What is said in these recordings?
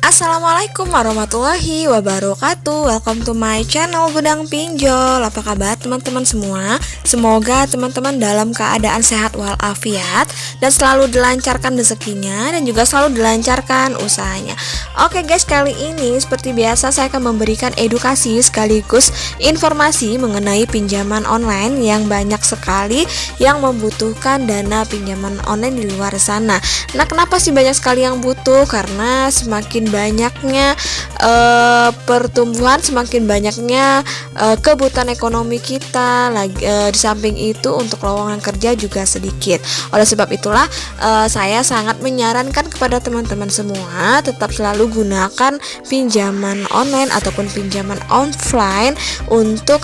Assalamualaikum warahmatullahi wabarakatuh. Welcome to my channel Gudang Pinjol. Apa kabar teman-teman semua? Semoga teman-teman dalam keadaan sehat walafiat dan selalu dilancarkan rezekinya dan juga selalu dilancarkan usahanya. Oke guys, kali ini seperti biasa saya akan memberikan edukasi sekaligus informasi mengenai pinjaman online yang banyak sekali yang membutuhkan dana pinjaman online di luar sana. Nah, kenapa sih banyak sekali yang butuh? Karena semakin banyaknya pertumbuhan, semakin banyaknya kebutuhan ekonomi kita lagi, di samping itu untuk lowongan kerja juga sedikit. Oleh sebab itulah saya sangat menyarankan kepada teman-teman semua tetap selalu gunakan pinjaman online ataupun pinjaman offline untuk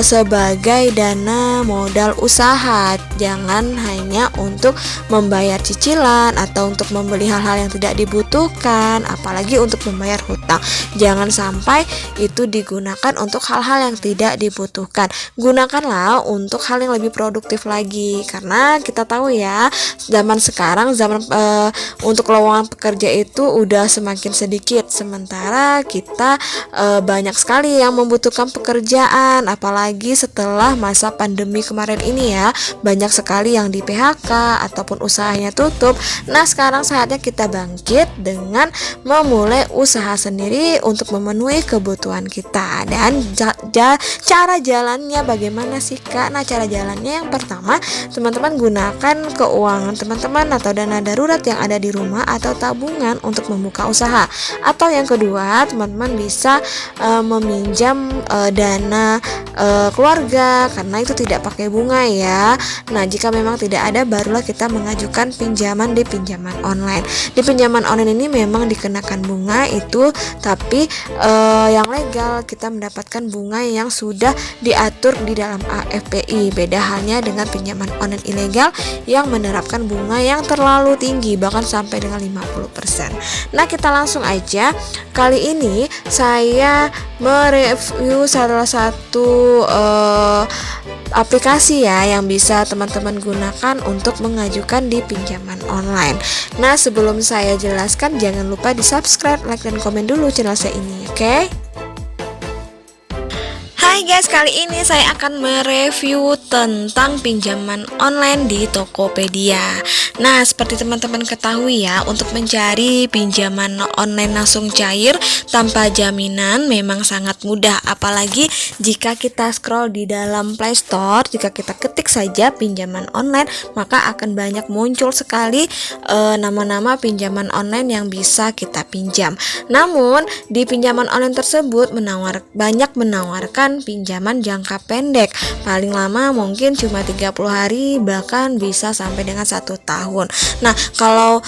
sebagai dana modal usaha. Jangan hanya untuk membayar cicilan atau untuk membeli hal-hal yang tidak dibutuhkan, apalagi untuk membayar hutang. Jangan sampai itu digunakan untuk hal-hal yang tidak dibutuhkan. Gunakanlah untuk hal yang lebih produktif lagi, karena kita tahu ya, zaman sekarang untuk lowongan pekerja itu udah semakin sedikit, sementara kita banyak sekali yang membutuhkan pekerjaan, apalagi setelah masa pandemi kemarin ini ya, banyak sekali yang di PHK ataupun usahanya tutup. Nah, sekarang saatnya kita bangkit dengan memulai usaha sendiri untuk memenuhi kebutuhan kita. Dan cara jalannya bagaimana sih Kak? Nah, cara jalannya yang pertama, teman-teman gunakan keuangan teman-teman atau dana darurat yang ada di rumah atau tabungan untuk membuka usaha. Atau yang kedua, teman-teman bisa meminjam dana keluarga, karena itu tidak pakai bunga ya. Nah, jika memang tidak ada, barulah kita mengajukan pinjaman di pinjaman online. Di pinjaman online ini memang dikenakan bunga itu, tapi yang legal kita mendapatkan bunga yang sudah diatur di dalam AFPI. Beda halnya dengan pinjaman online ilegal yang menerapkan bunga yang terlalu tinggi, bahkan sampai dengan 50%. Nah, kita langsung aja. Kali ini saya mereview salah satu aplikasi ya yang bisa teman-teman gunakan untuk mengajukan di pinjaman online. Nah, sebelum saya jelaskan, jangan lupa di subscribe, like, dan komen dulu channel saya ini, oke? Hai guys, kali ini saya akan mereview tentang pinjaman online di Tokopedia. Nah, seperti teman-teman ketahui ya, untuk mencari pinjaman online langsung cair tanpa jaminan memang sangat mudah. Apalagi jika kita scroll di dalam Play Store, jika kita ketik saja pinjaman online, maka akan banyak muncul sekali nama-nama pinjaman online yang bisa kita pinjam. Namun, di pinjaman online tersebut banyak menawarkan pinjaman jangka pendek, paling lama mungkin cuma 30 hari, bahkan bisa sampai dengan 1 tahun. Nah, kalau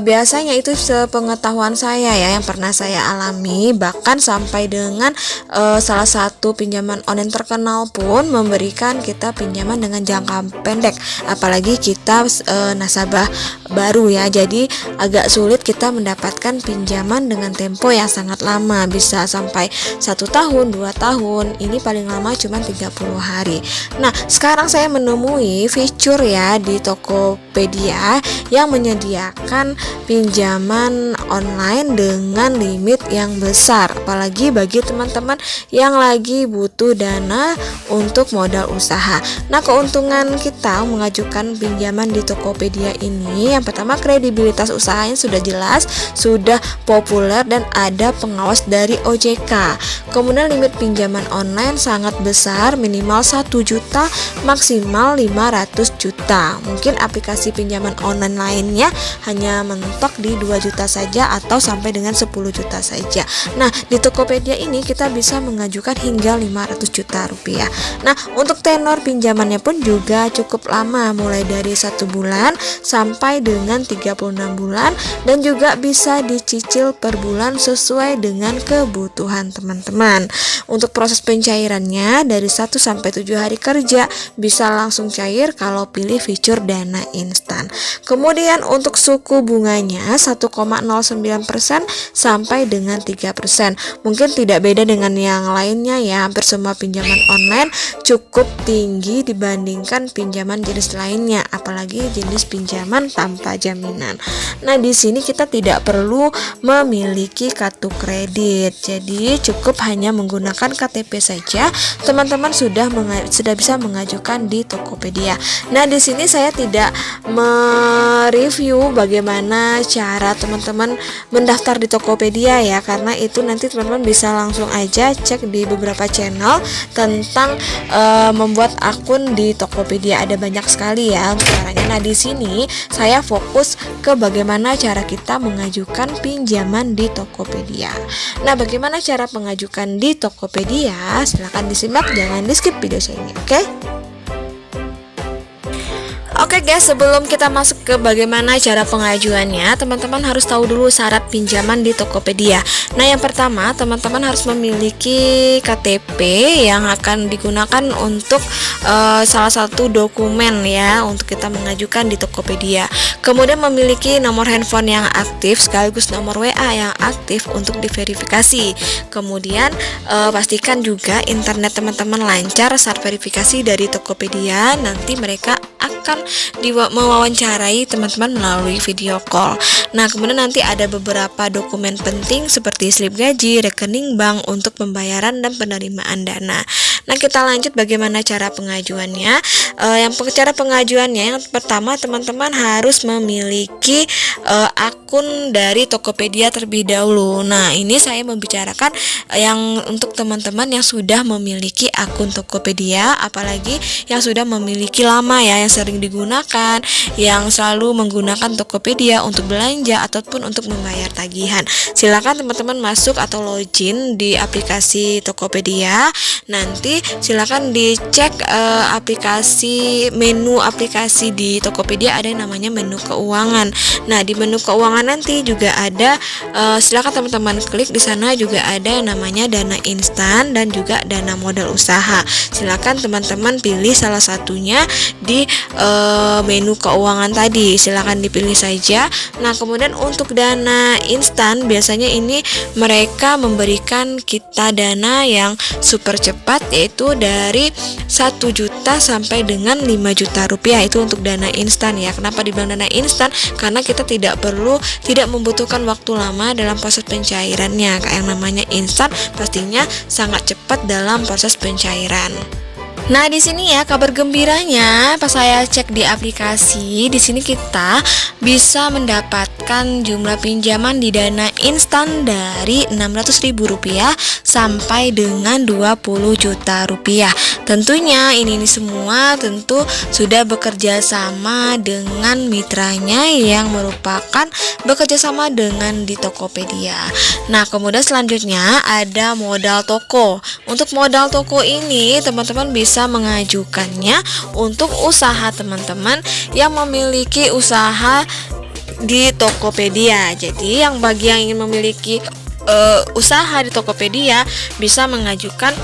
biasanya itu sepengetahuan saya ya, yang pernah saya alami, bahkan sampai dengan salah satu pinjaman online terkenal pun memberikan kita pinjaman dengan jangka pendek, apalagi kita nasabah baru ya, jadi agak sulit kita mendapatkan pinjaman dengan tempo yang sangat lama, bisa sampai 1 tahun, 2 tahun, ini paling lama cuma 30 hari. Nah, sekarang saya menemui fitur ya di Tokopedia yang menyediakan pinjaman online dengan limit yang besar, apalagi bagi teman-teman yang lagi butuh dana untuk modal usaha. Nah, keuntungan kita mengajukan pinjaman di Tokopedia ini, yang pertama, kredibilitas usahanya sudah jelas, sudah populer, dan ada pengawas dari OJK. Kemudian limit pinjaman online sangat besar, minimal 1 juta, maksimal 500 juta. Mungkin aplikasi pinjaman online lainnya hanya mentok di 2 juta saja atau sampai dengan 10 juta saja. Nah, di Tokopedia ini kita bisa mengajukan hingga 500 juta rupiah. Nah, untuk tenor pinjamannya pun juga cukup lama, mulai dari 1 bulan sampai dengan 36 bulan, dan juga bisa dicicil per bulan sesuai dengan kebutuhan teman-teman. Untuk proses pencairan pencairannya dari 1 sampai 7 hari kerja, bisa langsung cair kalau pilih fitur dana instan. Kemudian untuk suku bunganya 1,09% sampai dengan 3%. Mungkin tidak beda dengan yang lainnya ya, hampir semua pinjaman online cukup tinggi dibandingkan pinjaman jenis lainnya, apalagi jenis pinjaman tanpa jaminan. Nah, di sini kita tidak perlu memiliki kartu kredit. Jadi cukup hanya menggunakan KTP saja, teman-teman sudah bisa mengajukan di Tokopedia. Nah, di sini saya tidak mereview bagaimana cara teman-teman mendaftar di Tokopedia ya, karena itu nanti teman-teman bisa langsung aja cek di beberapa channel tentang membuat akun di Tokopedia. Ada banyak sekali ya caranya. Nah, di sini saya fokus ke bagaimana cara kita mengajukan pinjaman di Tokopedia. Nah, bagaimana cara mengajukan di Tokopedia? Silahkan disimak, jangan di skip video saya ini, oke? Oke guys, sebelum kita masuk ke bagaimana cara pengajuannya, teman-teman harus tahu dulu syarat pinjaman di Tokopedia. Nah, yang pertama, teman-teman harus memiliki KTP yang akan digunakan untuk salah satu dokumen ya untuk kita mengajukan di Tokopedia. Kemudian memiliki nomor handphone yang aktif sekaligus nomor WA yang aktif untuk diverifikasi. Kemudian pastikan juga internet teman-teman lancar saat verifikasi dari Tokopedia. Nanti mereka akan mewawancarai teman-teman melalui video call. Nah, kemudian nanti ada beberapa dokumen penting seperti slip gaji, rekening bank untuk pembayaran dan penerimaan dana. Nah, kita lanjut bagaimana cara pengajuannya. Cara pengajuannya yang pertama, teman-teman harus memiliki akun dari Tokopedia terlebih dahulu. Nah, ini saya membicarakan yang untuk teman-teman yang sudah memiliki akun Tokopedia, apalagi yang sudah memiliki lama ya, yang sering digunakan, yang selalu menggunakan Tokopedia untuk belanja ataupun untuk membayar tagihan. Silakan teman-teman masuk atau login di aplikasi Tokopedia. Nanti silakan dicek menu aplikasi di Tokopedia, ada yang namanya menu keuangan. Nah, di menu keuangan nanti juga ada silakan teman-teman klik, di sana juga ada yang namanya dana instan dan juga dana modal usaha. Silakan teman-teman pilih salah satunya di menu keuangan tadi, silakan dipilih saja. Nah, kemudian untuk dana instan biasanya ini mereka memberikan kita dana yang super cepat, yaitu dari 1 juta sampai dengan 5 juta rupiah. Itu untuk dana instan ya. Kenapa dibilang dana instan? Karena kita tidak membutuhkan waktu lama dalam proses pencairannya. Kayak yang namanya instan pastinya sangat cepat dalam proses pencairan. Nah, di sini ya kabar gembiranya, pas saya cek di aplikasi, di sini kita bisa mendapatkan jumlah pinjaman di dana instan dari Rp600.000 sampai dengan Rp20 juta. Tentunya ini semua tentu sudah bekerja sama dengan mitranya yang merupakan bekerja sama dengan di Tokopedia. Nah, kemudian selanjutnya ada modal toko. Untuk modal toko ini teman-teman bisa mengajukannya untuk usaha teman-teman yang memiliki usaha di Tokopedia. Jadi bagi yang ingin memiliki usaha di Tokopedia bisa mengajukan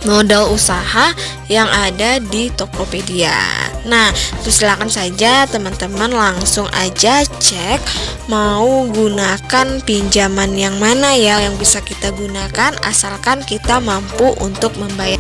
modal usaha yang ada di Tokopedia. Nah, silakan saja teman-teman langsung aja cek mau gunakan pinjaman yang mana ya yang bisa kita gunakan, asalkan kita mampu untuk membayar.